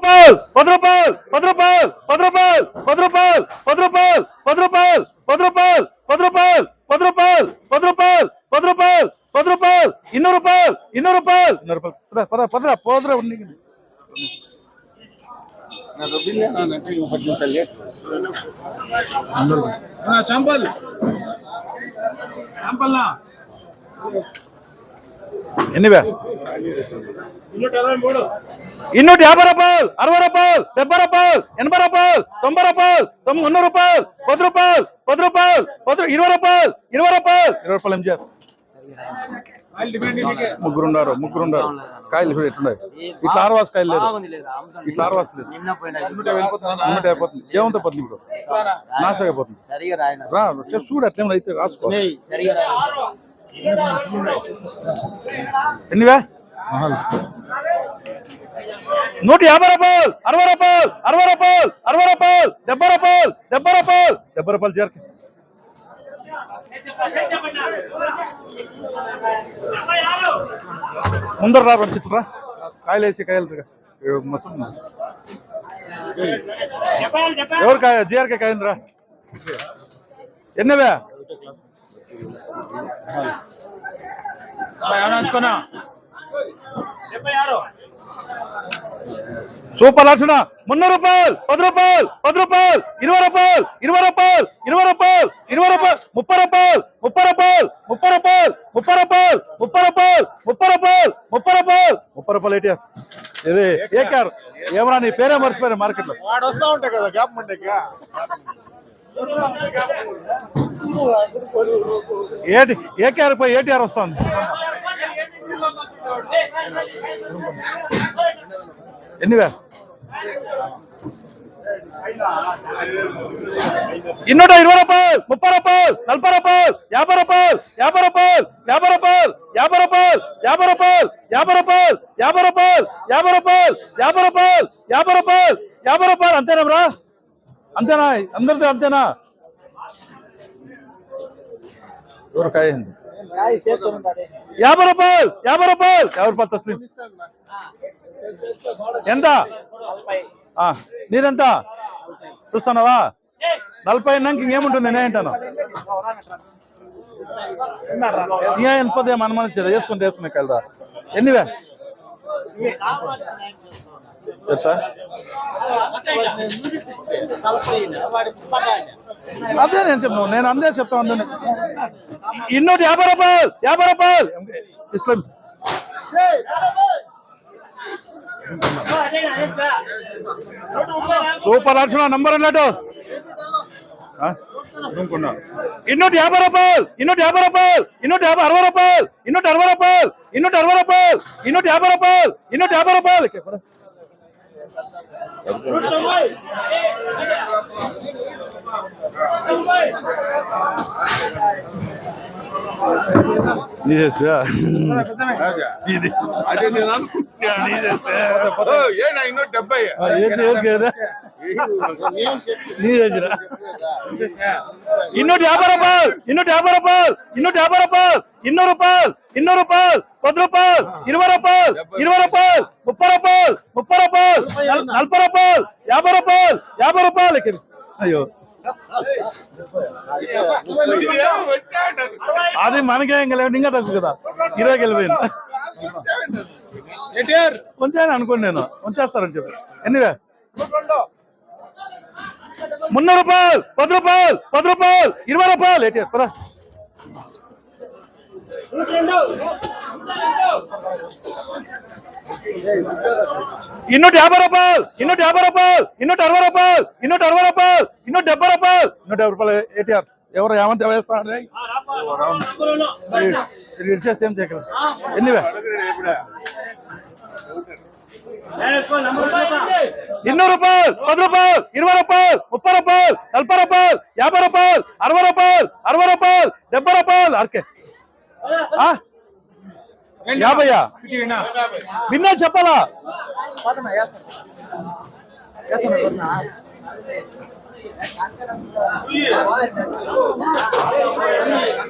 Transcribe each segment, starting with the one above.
రూపాయలు 10 రూపాయలు 10 రూపాయలు 10 రూపాయలు 10 రూపాయలు 10 రూపాయలు 10 రూపాయలు 10 రూపాయలు 10 రూపాయలు 10 రూపాయలు 10 రూపాయలు 10 రూపాయలు 10 రూపాయలు 200 రూపాయలు 200 రూపాయలు 200 రూపాయలు పదరా పోదరా ఎన్నివే 250 రూపాయలు 60 రూపాయలు 70 రూపాయలు 80 రూపాయలు 90 రూపాయలు 100 రూపాయలు 10 రూపాయలు 10 రూపాయలు 20 రూపాయలు 20 రూపాయలు 20 రూపాయలు ఎంజాయ్ ముగ్గురుండారు కాయలు కూడా ఎట్లున్నాయి ఇట్లా ఆరవాసు కాయలు లేదు ఇట్లా ఆరవాసు లేదు అయిపోతుంది ఏమంతా పోతుంది ఇప్పుడు నాశనం అయిపోతుంది రా చూడు అట్లేమో అయితే రాసుకో ఎన్నివే 150 రూపాయలు 60 రూపాయలు 60 రూపాయలు 60 రూపాయలు 70 రూపాయలు 70 రూపాయలు 70 రూపాయలు చేరకి ముందర రా చిట్రా కాయలు వేసి కాయలు ఎవరు కాయ జీఆర్కే కాయండి రా ఎన్నవే సూపర్ లక్షణ 300 రూపాయలు 10 రూపాయలు 10 రూపాయలు 20 రూపాయలు 20 రూపాయలు 20 రూపాయలు 20 రూపాయలు 30 రూపాయలు 30 రూపాయలు 30 రూపాయలు 30 రూపాయలు 30 రూపాయలు 30 రూపాయలు 30 రూపాయలు 30 రూపాయలు ఏటీఎఫ్ ఇది ఏకార్ ఏమరా నీ పేరే మర్చిపోయారు మార్కెట్ లో వస్తా ఉంటాయి కదా గ్యాప్ మండేకి ఏకేఆర్ పోయి ఏటీఆర్ వస్తుంది ఎన్నివే 220 రూపాయలు 30 రూపాయలు 40 రూపాయలు 50 రూపాయలు 50 రూపాయలు 50 రూపాయలు 50 రూపాయలు 50 రూపాయలు 50 రూపాయలు 50 రూపాయలు 50 రూపాయలు 50 రూపాయలు 50 రూపాయలు 50 రూపాయలు అంతేనా బ్రా అంతేనా అందరితో అంతేనా ఎవరు కాయ 50 రూపాయలు 50 రూపాయలు 50 రూపాయలు తస్లీం ఎంత నీదెంత చూస్తున్నావా 40 అన్నాక ఇంకేముంటుంది నేనేంటాను ఎంతదే మనం వేసుకుంటే వేసుకునే కదా ఎన్నివే చెప్తా అదే నేను చెప్తాను నేను అందే చెప్తాను అందరినీ 250 రూపాయలు 50 రూపాయలు ఇస్లాం సూపర్ లక్షణ నంబర్ అన్నట్టు 250 రూపాయలు 250 రూపాయలు 260 రూపాయలు 260 రూపాయలు 260 రూపాయలు 250 రూపాయలు 250 రూపాయలు ಇನ್ನೂರ 50 ರೂಪಾಯಿ 250 ರೂಪಾಯಿ 250 ರೂಪಾಯಿ 200 ರೂಪಾಯಿ 200 ರೂಪಾಯಿ 10 ರೂಪಾಯಿ 20 ರೂಪಾಯಿ 20 ರೂಪಾಯಿ 30 ರೂಪಾಯಿ 30 ರೂಪಾಯಿ 40 ರೂಪಾಯಿ 50 ರೂಪಾಯಿ 50 ರೂಪಾಯಿ అయ్యో అది మనకేం కలిపి ఇంకా తక్కువ కదా 20 వెళ్ళిపోయింది కొంచెం అనుకోండి నేను ఉంచేస్తారని చెప్పి ఎన్నివే 300 రూపాయలు 10 రూపాయలు 10 రూపాయలు 20 రూపాయలు ఏటీఆర్ పదా 250 రూపాయలు 250 రూపాయలు 260 రూపాయలు 260 రూపాయలు 270 రూపాయలు 150 రూపాయలు ఏటీఆర్ ఎవరు ఏమంత వేస్తాడు ఏం చేయగలరు ఎన్నివే 200 రూపాయలు 10 రూపాయలు 20 రూపాయలు 30 రూపాయలు 40 రూపాయలు 50 రూపాయలు 60 రూపాయలు 60 రూపాయలు 70 రూపాయలు అరకే 50 విన్నా చెప్పాలా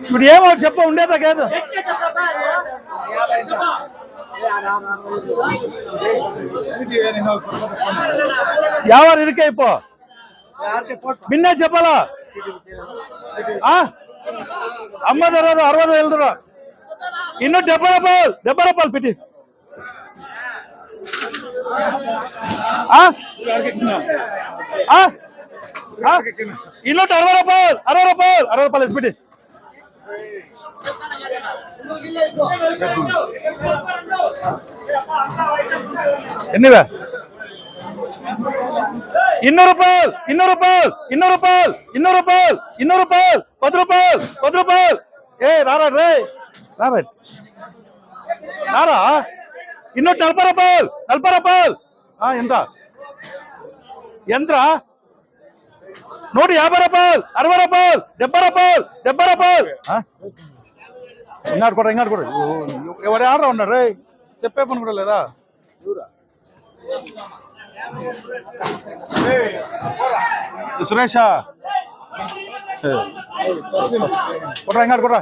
ఇప్పుడు ఏమో చెప్ప ఉండేదా కాదు ಯಾವಾರ ಇದಕ್ಕೆ ಇಪ್ಪ ಭಿನ್ನ చెప్పాల అమ్మది 60 వెళ్తురా ఇನ್ನು 70 రూపాయలు పెట్టి ಇನ್ನೊಟ್ಟು 60 ರೂಪಾಯಿ ಎಸ್ಬಿಟ್ಟು ಎನ್ನಿವೆ 200 ರೂಪಾಯಿ 10 ರೂಪಾಯಿ ఏ రారా రే రారా రారా ಇನ್ನೊಟ್ಟು 40 ರೂಪಾಯಿ ఎంత ఎంత్రా 150 ರೂಪಾಯಿ 60 ರೂಪಾಯಿ 70 ರೂಪಾಯಿ ఇంగాడు కూడా ఎవరు ఆర్డర్ ఉన్నారు రే చెప్పే పని కూడా లేదా సురేష ఇంగాడు కూడా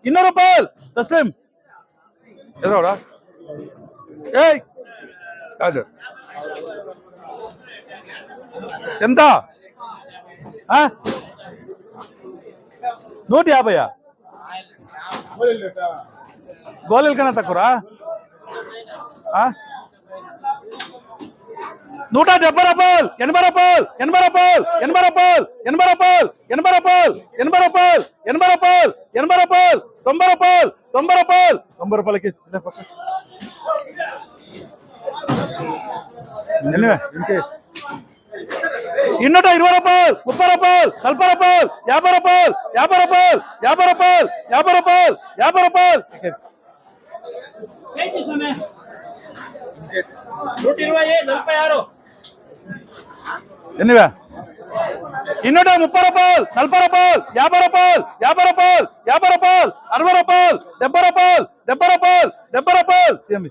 ಇನ್ನೂರು ರೂಪಾಯಿ ತಸ್ಲಿಂ ಎದ್ರೋಡ ಏಯ್ ఎంత 150 గోళీల కన్నా తక్కువరా 170 రూపాయలు 80 రూపాయలు 90 రూపాయలు 90 రూపాయలకి ಇನ್ನೂಟ 20 ರೂಪಾಯಿ 30 ರೂಪಾಯಿ 40 ರೂಪಾಯಿ 50 ರೂಪಾಯಿ ఎన్నివే ಇನ್ನೂಟ 30 ರೂಪಾಯಿ 40 ರೂಪಾಯಿ 50 ರೂಪಾಯಿ 60 ರೂಪಾಯಿ 70 ರೂಪಾಯಿ ಸೇಮ್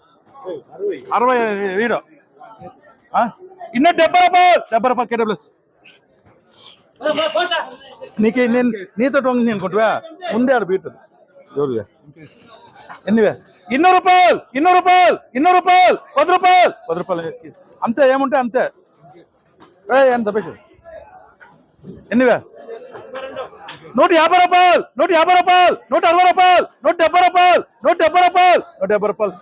60 వీడు ಇನ್ನೂ 70 ರೂಪಾಯಿ KWS నీకు నేను నీతో టొంగి అనుకుంటువా ముందే ఆడ బీటుంది ఎవరుగా ఎన్నివే 200 ರೂಪಾಯಿ 10 ರೂಪಾಯಿ అంతే ఏముంటే అంతే ఎంత తప్పేసి ఎన్నివే 150 రూపాయలు 160 రూపాయలు 170 రూపాయలు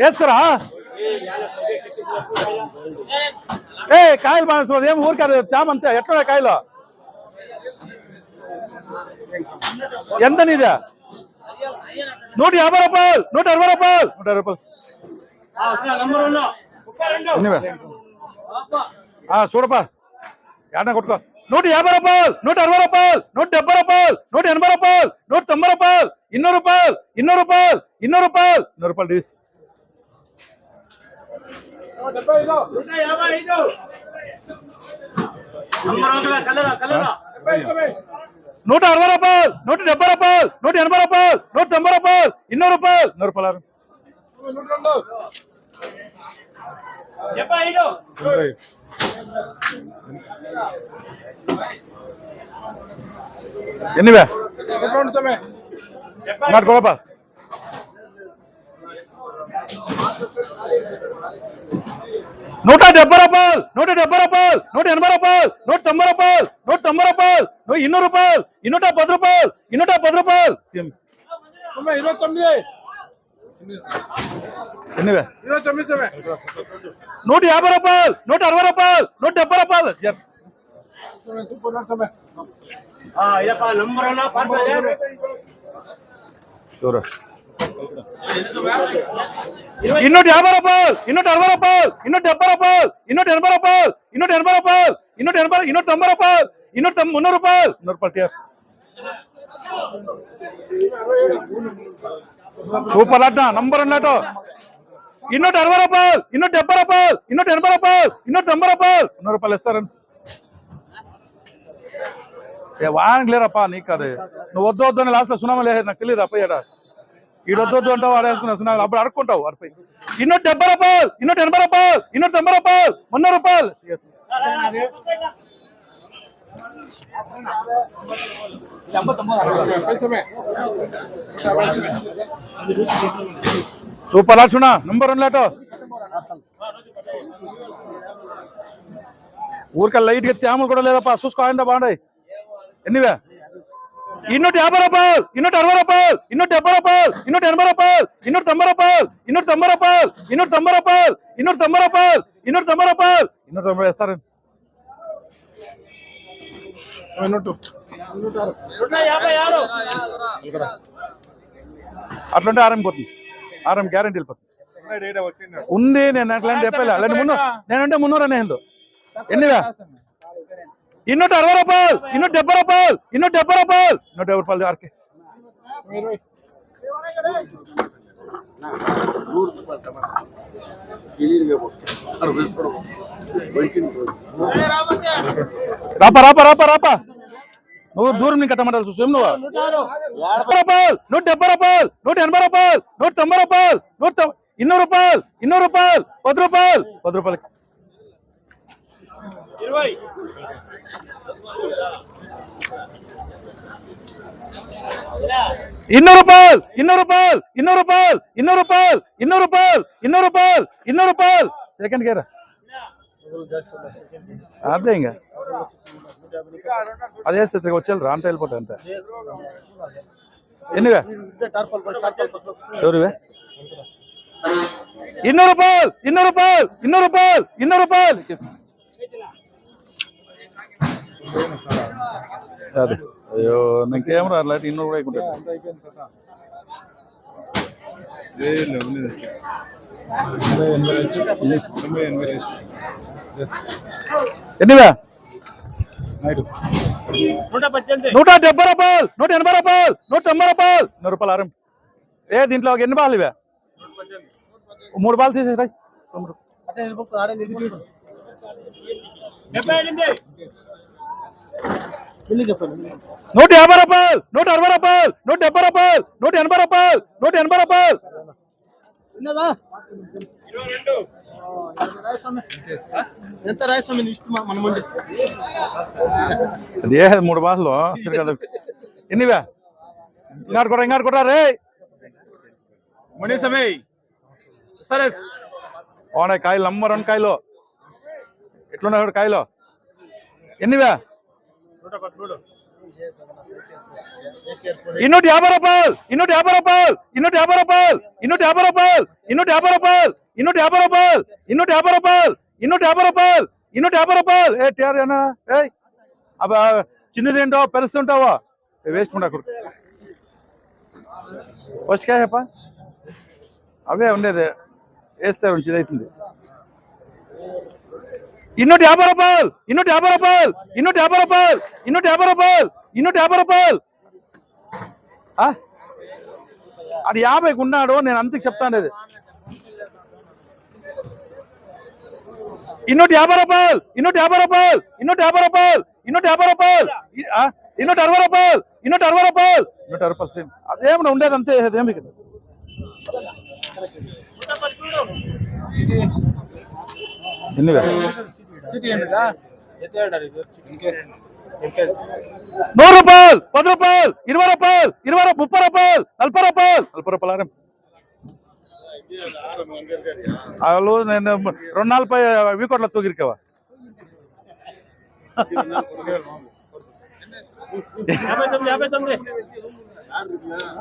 వేసుకోరా ఏ కాయలు బాగా ఏం ఊరికాదు చామంతే ఎట్లా కాయలు ఎంత నీదే 150 రూపాయలు 160 రూపాయలు చూడపా ఏడన్నా కొట్టుకో 150 రూపాయలు 160 రూపాయలు 170 రూపాయలు 180 రూపాయలు 190 రూపాయలు 200 రూపాయలు డీస్ 160 రూపాయలు 170 రూపాయలు 180 రూపాయలు 190 రూపాయలు 200 రూపాయలు ఎన్నివే కొడపా 170 రూపాయలు 180 రూపాయలు 190 రూపాయలు 190 రూపాయలు 200 రూపాయలు 210 రూపాయలు సేమ్ 29 ఎన్నివే 150 రూపాయలు 160 రూపాయలు 170 రూపాయలు ಇನ್ನೂಟ 50 ರೂಪಾಯಿ 260 ರೂಪಾಯಿ 270 ರೂಪಾಯಿ 280 ರೂಪಾಯಿ 280 ರೂಪಾಯಿ 290 ರೂಪಾಯಿ 300 ರೂಪಾಯಿ 300 సూపర్ అడ్డా నంబర్ అన్నట్టు 260 రూపాయలు 270 రూపాయలు 280 రూపాయలు 290 రూపాయలు 100 రూపాయలు ఇస్తారని వానికి లేరప్పా నీకు కాదు నువ్వు వద్దు వద్దు అని లాస్ట్ లో సునామా లేదు నాకు తెలియదు అప్పయ్యాడ ఈ వద్దు వద్దు అంటావు ఆడేసుకున్నా సునామా అప్పుడు అడుక్కుంటావు అడిపోయి 270 రూపాయలు 280 రూపాయలు 290 రూపాయలు 300 రూపాయలు సూపర్ సునా నంబర్ 1 లేటో ఊరికే లైట్ గా తేమలు కూడా లేదప్పా చూసుకోండి బాగుండాయి ఎన్నివే 250 రూపాయలు 260 రూపాయలు 270 రూపాయలు 280 రూపాయలు 290 రూపాయలు 290 రూపాయలు 290 రూపాయలు 290 రూపాయలు 290 రూపాయలు 290 వేస్తారు అట్లుంటే ఆర్ఎం పోతుంది ఆర్ఎం గ్యారంటీ వెళ్ళిపోతుంది ఉంది నేను అట్లాంటి చెప్పలే అలాంటి నేనంటే 300 అనేది ఎన్నివే 260 రూపాయలు 270 రూపాయలు 270 రూపాయలు 150 రూపాయలు ఆర్కే రాపా రాపా రాపా రాపా నువ్వు దూరం నీకు కట్టమంటారు చూసి నువ్వు 170 రూపాయలు 180 రూపాయలు 190 రూపాయలు 200 రూపాయలు 200 రూపాయలు 10 రూపాయలు 10 రూపాయలకి 200 రూపాయలు 200 రూపాయలు 200 రూపాయలు 200 రూపాయలు 200 రూపాయలు 200 రూపాయలు 200 రూపాయలు సెకండ్ గేరా అదే ఇంకా అదే వచ్చేది రాంట వెళ్ళిపోతా అంతే ఎన్నివే ఎవరివే 200 రూపాయలు 200 రూపాయలు 200 రూపాయలు 200 రూపాయలు అదే అయ్యో నాకేం రాలే 200 కూడా ఎక్కుంటా ఎన్నివే 170 రూపాయలు 180 రూపాయలు 190 రూపాయలు 100 రూపాయలు ఆరం ఏ దీంట్లో ఎన్ని బాలు ఇవే 3 బాలు తీసేసి 150 రూపాయలు 160 రూపాయలు 170 రూపాయలు 180 రూపాయలు 180 రూపాయలు అదే 3 బాసులు ఎన్నివే ఇంగాడు కొట్రా రే ఓనే కాయలు నంబర్ 1 కాయలు ఎట్లున్నాడు కాయలు ఎన్నివే 250 రూపాయలు 250 రూపాయలు 250 రూపాయలు 250 రూపాయలు 250 రూపాయలు 250 రూపాయలు 250 రూపాయలు 250 రూపాయలు 250 రూపాయలు ఏ టిఆర్ అన్నా ఏ అబ్బా చిన్నదేంటో పెరుస్తుంటావా వేస్ట్ ఉండకూడదు ఫస్ట్ కాయ చెప్ప అవే ఉండేది వేస్తే మంచిది అవుతుంది 250 రూపాయలు 250 రూపాయలు 250 రూపాయలు 250 రూపాయలు 250 రూపాయలు అది 50కి ఉన్నాడు నేను అంతకు చెప్తాను అది 250 రూపాయలు 250 రూపాయలు 250 రూపాయలు 250 రూపాయలు 260 రూపాయలు 260 రూపాయలు 160 రూపాయలు సేమ్ అదేమన్నా ఉండేది అంతే అదేమి ఎన్నివే 100 రూపాయలు 10 రూపాయలు 20 రూపాయలు 20 30 రూపాయలు 40 రూపాయలు 40 రూపాయలు వాళ్ళు నేను 240 వీకోట్ల తూగిరికావా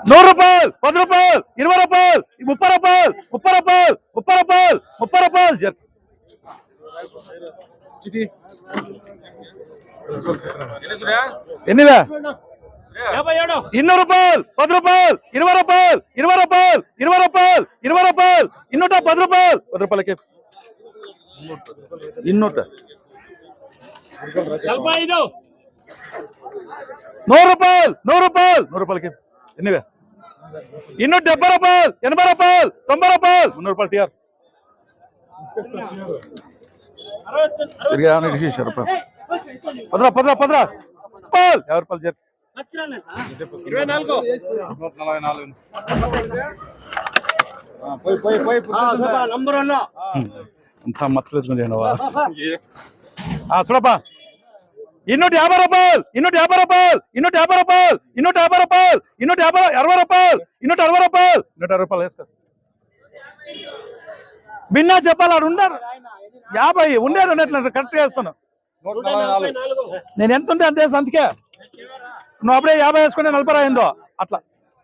100 రూపాయలు 10 రూపాయలు 20 రూపాయలు 30 రూపాయలు 30 రూపాయలు 30 రూపాయలు 30 రూపాయలు జర్ ఎన్నివే 200 రూపాయలు 10 రూపాయలు 20 రూపాయలు 20 రూపాయలు 20 రూపాయలు 20 రూపాయలు 210 రూపాయలు 10 రూపాయలకి 200 రూపాయలు 100 రూపాయలు 100 రూపాయలకి ఎన్నివే 270 రూపాయలు 80 రూపాయలు 90 రూపాయలు 300 రూపాయలు టిఆర్ తిరిగా రూపాయలు 10 10 10 రూపాయలు చెప్పు. 24 అంతా మచ్చలేదు చూడప్పా 250 రూపాయలు 250 రూపాయలు 250 రూపాయలు 250 రూపాయలు 260 రూపాయలు 260 రూపాయలు 160 రూపాయలు వేసుకో. భిన్నా చెప్పాలి ఆడు ఉండరు 50 ఉండేది ఉండట్లేదు కరెక్ట్ చేస్తాను. నేను ఎంత ఉంటే అంతే అందుకే నువ్వు అప్పుడే 50 వేసుకుంటే 40 అయిందో అట్లా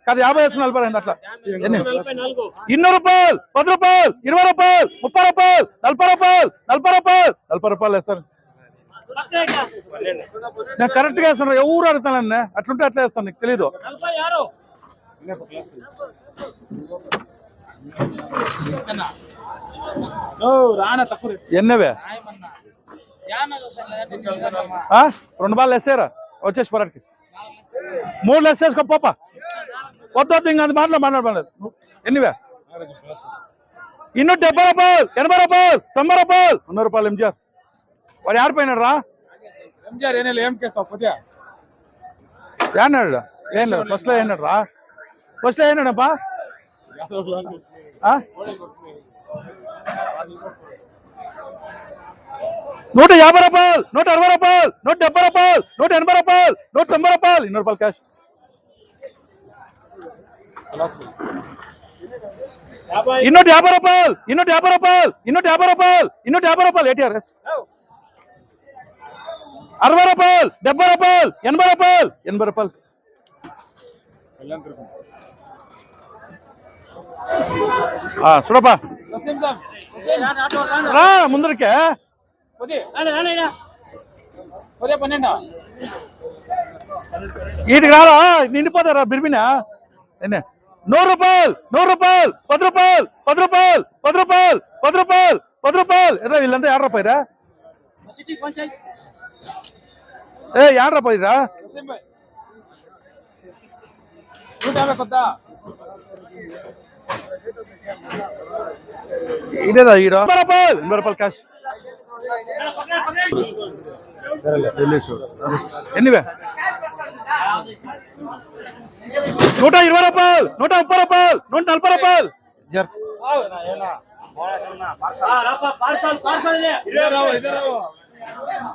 కాదు 50 వేసుకుని 40 అయింది అట్లా. 200 రూపాయలు 10 రూపాయలు 20 రూపాయలు 30 రూపాయలు 40 రూపాయలు 40 రూపాయలు 40 రూపాయలు వేస్తాను. నేను కరెక్ట్ గా వేస్తాను ఎవరు అడుగుతానన్నా అట్లుంటే అట్లా వేస్తాను నీకు తెలీదు. ఎన్నవే 2 బాల్ వేసారా వచ్చేసి పొరాటికి 3 లెస్ వేసుకో పాప వద్దు ఇంకా అది మాట్లాడలేదు. ఎన్నివే 270 రూపాయలు 80 రూపాయలు 90 రూపాయలు 100 రూపాయలు ఎంజిఆర్ వాడు ఆడిపోయినాడు రా ఏనాడు ఫస్ట్ లో అయినాడు రా ఫస్ట్ లో అయినాడప్పా 150 రూపాయలు 160 రూపాయలు 170 రూపాయలు 180 రూపాయలు 190 రూపాయలు 200 రూపాయలు క్యాష్ 250 రూపాయలు 250 రూపాయలు 250 రూపాయలు 250 రూపాయలు ఏటీఆర్ఎస్ 60 రూపాయలు 70 రూపాయలు 80 రూపాయలు 80 రూపాయలు చూడప్పా రా ముందరికే వీటికి రారా నిండిపోతారా బిర్బినా 100 రూపాయలు 100 రూపాయలు 10 రూపాయలు 10 రూపాయలు 10 రూపాయలు 10 రూపాయలు 10 రూపాయలు ఎర్ర వీళ్ళంతా 50 రూపాయరా ఏ 50 రూపాయరా ఇదేదా ఈడ 80 రూపాయలు 80 రూపాయలు క్యాష్ ఎన్నివే 120 రూపాయలు 130 రూపాయలు 140 రూపాయలు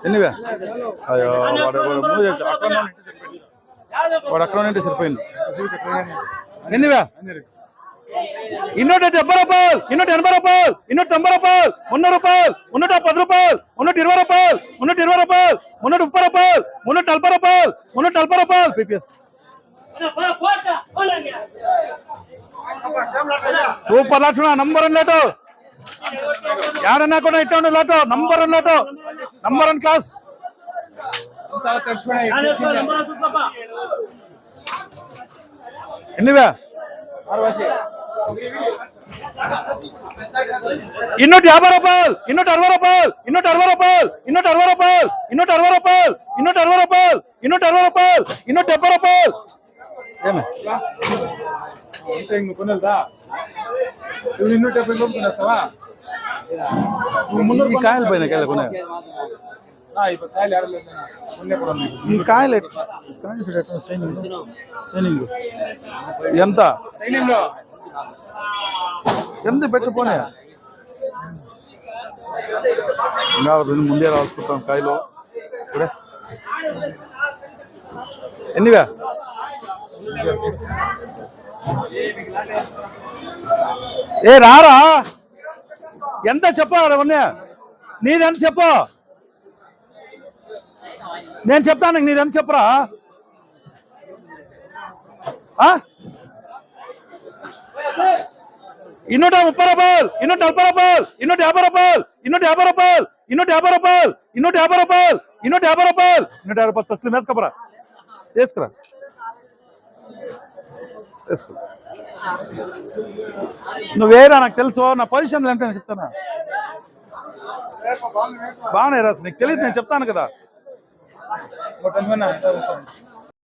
ఎన్నివే అయ్యో వాడు అక్కడ ఉంటే సరిపోయింది. ఎన్నివే 270 రూపాయలు 280 రూపాయలు 290 రూపాయలు 100 రూపాయలు 110 రూపాయలు 120 రూపాయలు 120 రూపాయలు 130 రూపాయలు 140 రూపాయలు 140 రూపాయలు పీపీఎస్ సూపర్ లాట్ నంబర్ 1 లాట్ యాడన్నా కూడా ఇట్లా lot number 1 lot number 1 class anyway 250 రూపాయలు 260 రూపాయలు 260 రూపాయలు 260 రూపాయలు 260 రూపాయలు 260 రూపాయలు 260 రూపాయలు 270 రూపాయలు ఈ కాయలు పైన కాయలు కొనే ఈ కాయలు సైనింగ్ ఎంత ఎంత పెట్టుకోనే ముందే రాసుకుంటాం కాయలు ఇప్పుడే ఎన్నివే ఏ రారా ఎంత చెప్పా నీదెంత చెప్పు నేను చెప్తాను నీదెంత చెప్పరా 230 రూపాయలు 240 రూపాయలు 250 రూపాయలు 250 రూపాయలు 250 రూపాయలు 250 రూపాయలు 250 రూపాయలు 250 రూపాయలు తస్లీం వేసుకోరా వేసుకురా వేసుకో నువ్వేరా నాకు తెలుసు నా పొజిషన్లో అంటే నేను చెప్తానా బాగానే రాసు నీకు తెలియదు నేను చెప్తాను కదా